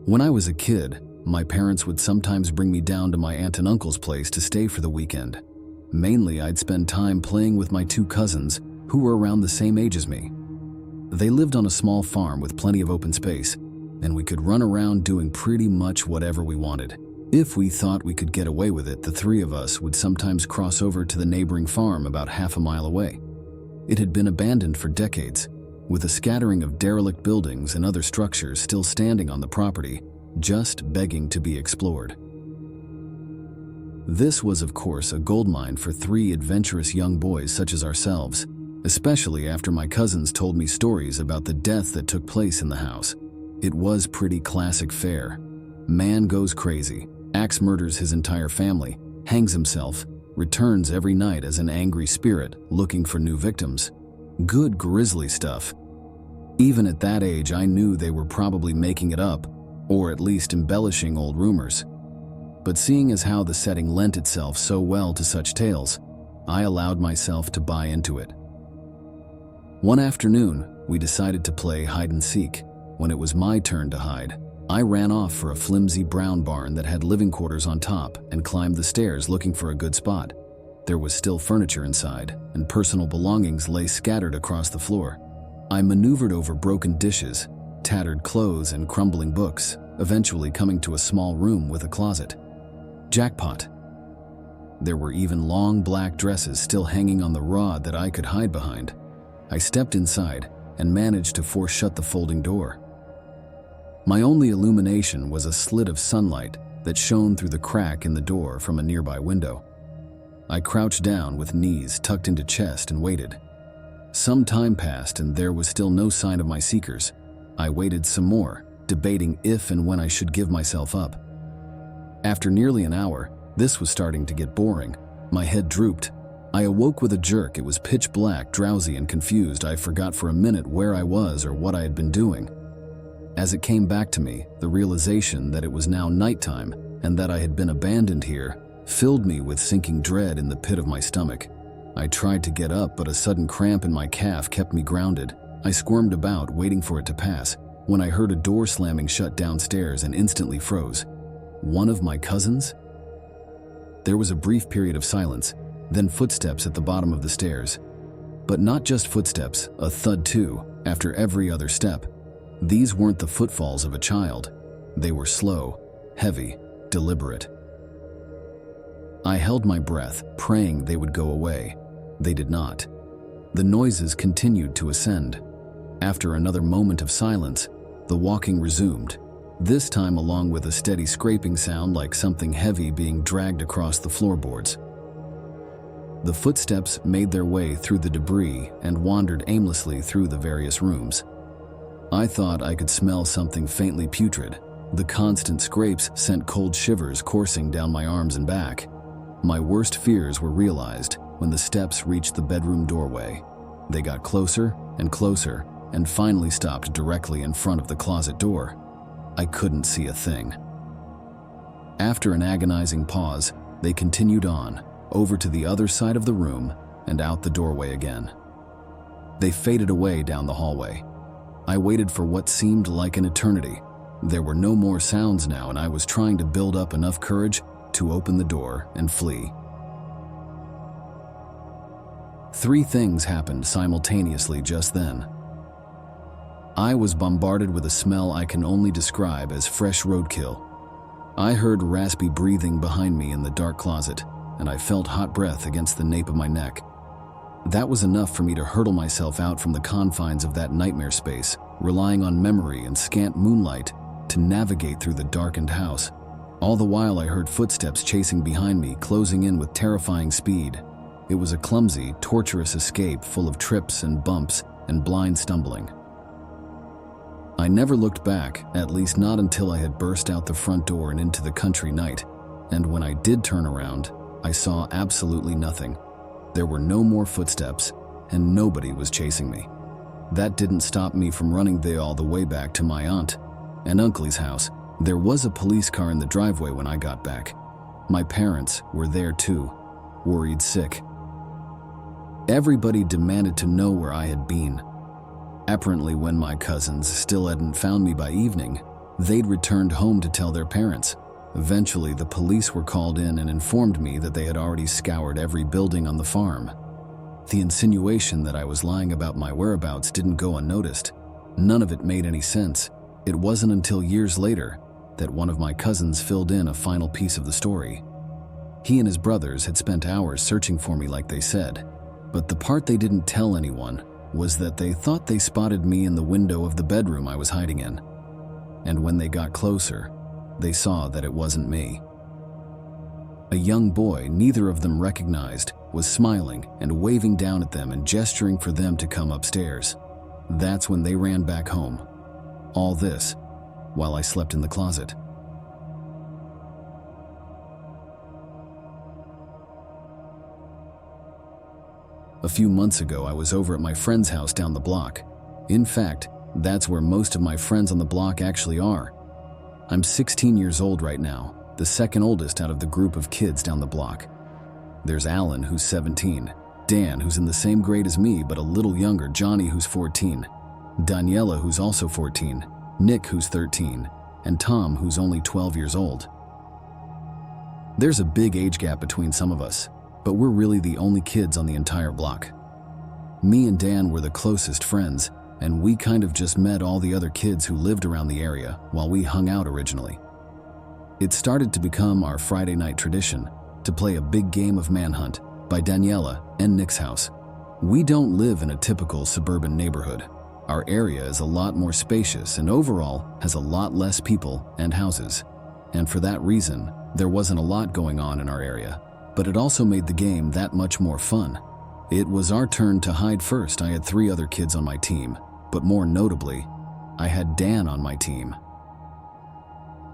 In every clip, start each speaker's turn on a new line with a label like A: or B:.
A: When I was a kid, my parents would sometimes bring me down to my aunt and uncle's place to stay for the weekend. Mainly, I'd spend time playing with my two cousins, who were around the same age as me. They lived on a small farm with plenty of open space, and we could run around doing pretty much whatever we wanted. If we thought we could get away with it, the three of us would sometimes cross over to the neighboring farm about half a mile away. It had been abandoned for decades, with a scattering of derelict buildings and other structures still standing on the property, just begging to be explored. This was, of course, a goldmine for three adventurous young boys such as ourselves, especially after my cousins told me stories about the death that took place in the house. It was pretty classic fare. Man goes crazy, axe murders his entire family, hangs himself, returns every night as an angry spirit looking for new victims. Good grisly stuff. Even at that age, I knew they were probably making it up, or at least embellishing old rumors. But seeing as how the setting lent itself so well to such tales, I allowed myself to buy into it. One afternoon, we decided to play hide and seek. When it was my turn to hide, I ran off for a flimsy brown barn that had living quarters on top and climbed the stairs looking for a good spot. There was still furniture inside, and personal belongings lay scattered across the floor. I maneuvered over broken dishes, tattered clothes, and crumbling books, eventually coming to a small room with a closet. Jackpot. There were even long black dresses still hanging on the rod that I could hide behind. I stepped inside and managed to force shut the folding door. My only illumination was a slit of sunlight that shone through the crack in the door from a nearby window. I crouched down with knees tucked into chest and waited. Some time passed and there was still no sign of my seekers. I waited some more, debating if and when I should give myself up. After nearly an hour, this was starting to get boring. My head drooped. I awoke with a jerk. It was pitch black, drowsy, and confused. I forgot for a minute where I was or what I had been doing. As it came back to me, the realization that it was now nighttime and that I had been abandoned here filled me with sinking dread in the pit of my stomach. I tried to get up, but a sudden cramp in my calf kept me grounded. I squirmed about, waiting for it to pass, when I heard a door slamming shut downstairs and instantly froze. One of my cousins? There was a brief period of silence, then footsteps at the bottom of the stairs. But not just footsteps, a thud too, after every other step. These weren't the footfalls of a child. They were slow, heavy, deliberate. I held my breath, praying they would go away. They did not. The noises continued to ascend. After another moment of silence, the walking resumed, this time along with a steady scraping sound like something heavy being dragged across the floorboards. The footsteps made their way through the debris and wandered aimlessly through the various rooms. I thought I could smell something faintly putrid. The constant scrapes sent cold shivers coursing down my arms and back. My worst fears were realized when the steps reached the bedroom doorway. They got closer and closer and finally stopped directly in front of the closet door. I couldn't see a thing. After an agonizing pause, they continued on, over to the other side of the room and out the doorway again. They faded away down the hallway. I waited for what seemed like an eternity. There were no more sounds now, and I was trying to build up enough courage to open the door and flee. Three things happened simultaneously just then. I was bombarded with a smell I can only describe as fresh roadkill. I heard raspy breathing behind me in the dark closet, and I felt hot breath against the nape of my neck. That was enough for me to hurtle myself out from the confines of that nightmare space, relying on memory and scant moonlight to navigate through the darkened house. All the while I heard footsteps chasing behind me, closing in with terrifying speed. It was a clumsy, torturous escape full of trips and bumps and blind stumbling. I never looked back, at least not until I had burst out the front door and into the country night. And when I did turn around, I saw absolutely nothing. There were no more footsteps, and nobody was chasing me. That didn't stop me from running all the way back to my aunt and uncle's house. There was a police car in the driveway when I got back. My parents were there too, worried sick. Everybody demanded to know where I had been. Apparently, when my cousins still hadn't found me by evening, They'd returned home to tell their parents. Eventually, the police were called in and informed me that they had already scoured every building on the farm. The insinuation that I was lying about my whereabouts didn't go unnoticed. None of it made any sense. It wasn't until years later that one of my cousins filled in a final piece of the story. He and his brothers had spent hours searching for me like they said, but the part they didn't tell anyone was that they thought they spotted me in the window of the bedroom I was hiding in. And when they got closer, they saw that it wasn't me. A young boy neither of them recognized was smiling and waving down at them and gesturing for them to come upstairs. That's when they ran back home. All this while I slept in the closet. A few months ago, I was over at my friend's house down the block. In fact, that's where most of my friends on the block actually are. I'm 16 years old right now, the second oldest out of the group of kids down the block. There's Alan, who's 17, Dan, who's in the same grade as me but a little younger, Johnny, who's 14, Daniela, who's also 14, Nick, who's 13, and Tom, who's only 12 years old. There's a big age gap between some of us, but we're really the only kids on the entire block. Me and Dan were the closest friends, and we kind of just met all the other kids who lived around the area while we hung out originally. It started to become our Friday night tradition to play a big game of Manhunt by Daniela and Nick's house. We don't live in a typical suburban neighborhood. Our area is a lot more spacious and overall has a lot less people and houses. And for that reason, there wasn't a lot going on in our area, but it also made the game that much more fun. It was our turn to hide first. I had 3 other kids on my team, but more notably, I had Dan on my team.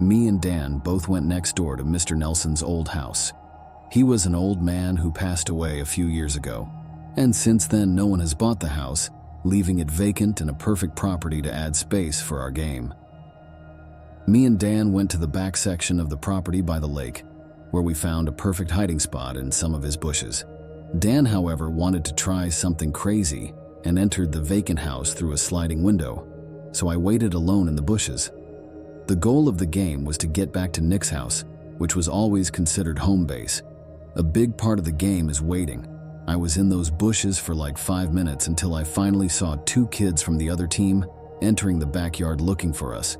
A: Me and Dan both went next door to Mr. Nelson's old house. He was an old man who passed away a few years ago, and since then no one has bought the house, leaving it vacant and a perfect property to add space for our game. Me and Dan went to the back section of the property by the lake, where we found a perfect hiding spot in some of his bushes. Dan, however, wanted to try something crazy and entered the vacant house through a sliding window, so I waited alone in the bushes. The goal of the game was to get back to Nick's house, which was always considered home base. A big part of the game is waiting. I was in those bushes for like 5 minutes until I finally saw 2 kids from the other team entering the backyard looking for us.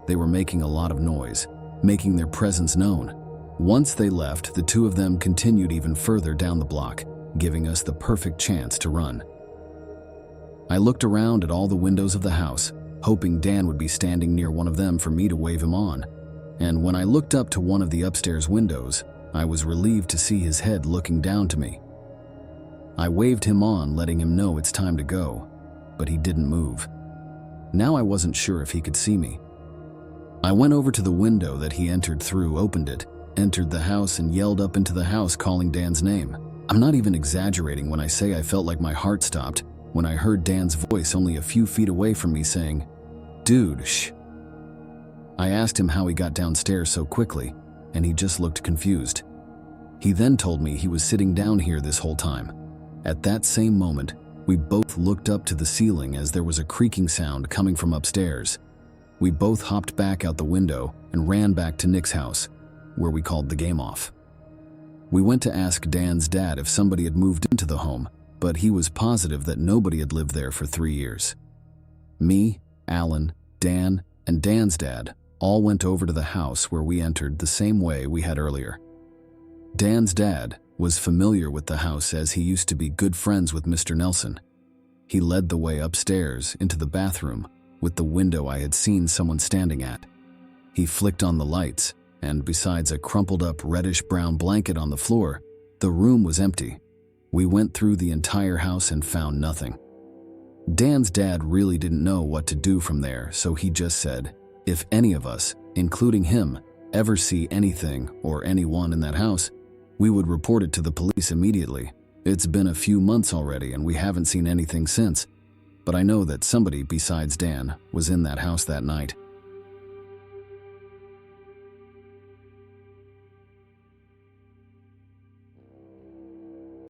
A: They were making a lot of noise, making their presence known. Once they left, the 2 of them continued even further down the block, giving us the perfect chance to run. I looked around at all the windows of the house, hoping Dan would be standing near one of them for me to wave him on. And when I looked up to one of the upstairs windows, I was relieved to see his head looking down to me. I waved him on, letting him know it's time to go, but he didn't move. Now I wasn't sure if he could see me. I went over to the window that he entered through, opened it, entered the house, and yelled up into the house calling Dan's name. I'm not even exaggerating when I say I felt like my heart stopped when I heard Dan's voice only a few feet away from me saying, "Dude, shh." I asked him how he got downstairs so quickly, and he just looked confused. He then told me he was sitting down here this whole time. At that same moment, we both looked up to the ceiling as there was a creaking sound coming from upstairs. We both hopped back out the window and ran back to Nick's house, where we called the game off. We went to ask Dan's dad if somebody had moved into the home, but he was positive that nobody had lived there for 3 years. Me, Alan, Dan, and Dan's dad all went over to the house where we entered the same way we had earlier. Dan's dad was familiar with the house as he used to be good friends with Mr. Nelson. He led the way upstairs into the bathroom with the window I had seen someone standing at. He flicked on the lights, and besides a crumpled up reddish-brown blanket on the floor, the room was empty. We went through the entire house and found nothing. Dan's dad really didn't know what to do from there, so he just said, if any of us, including him, ever see anything or anyone in that house, we would report it to the police immediately. It's been a few months already and we haven't seen anything since, but I know that somebody besides Dan was in that house that night.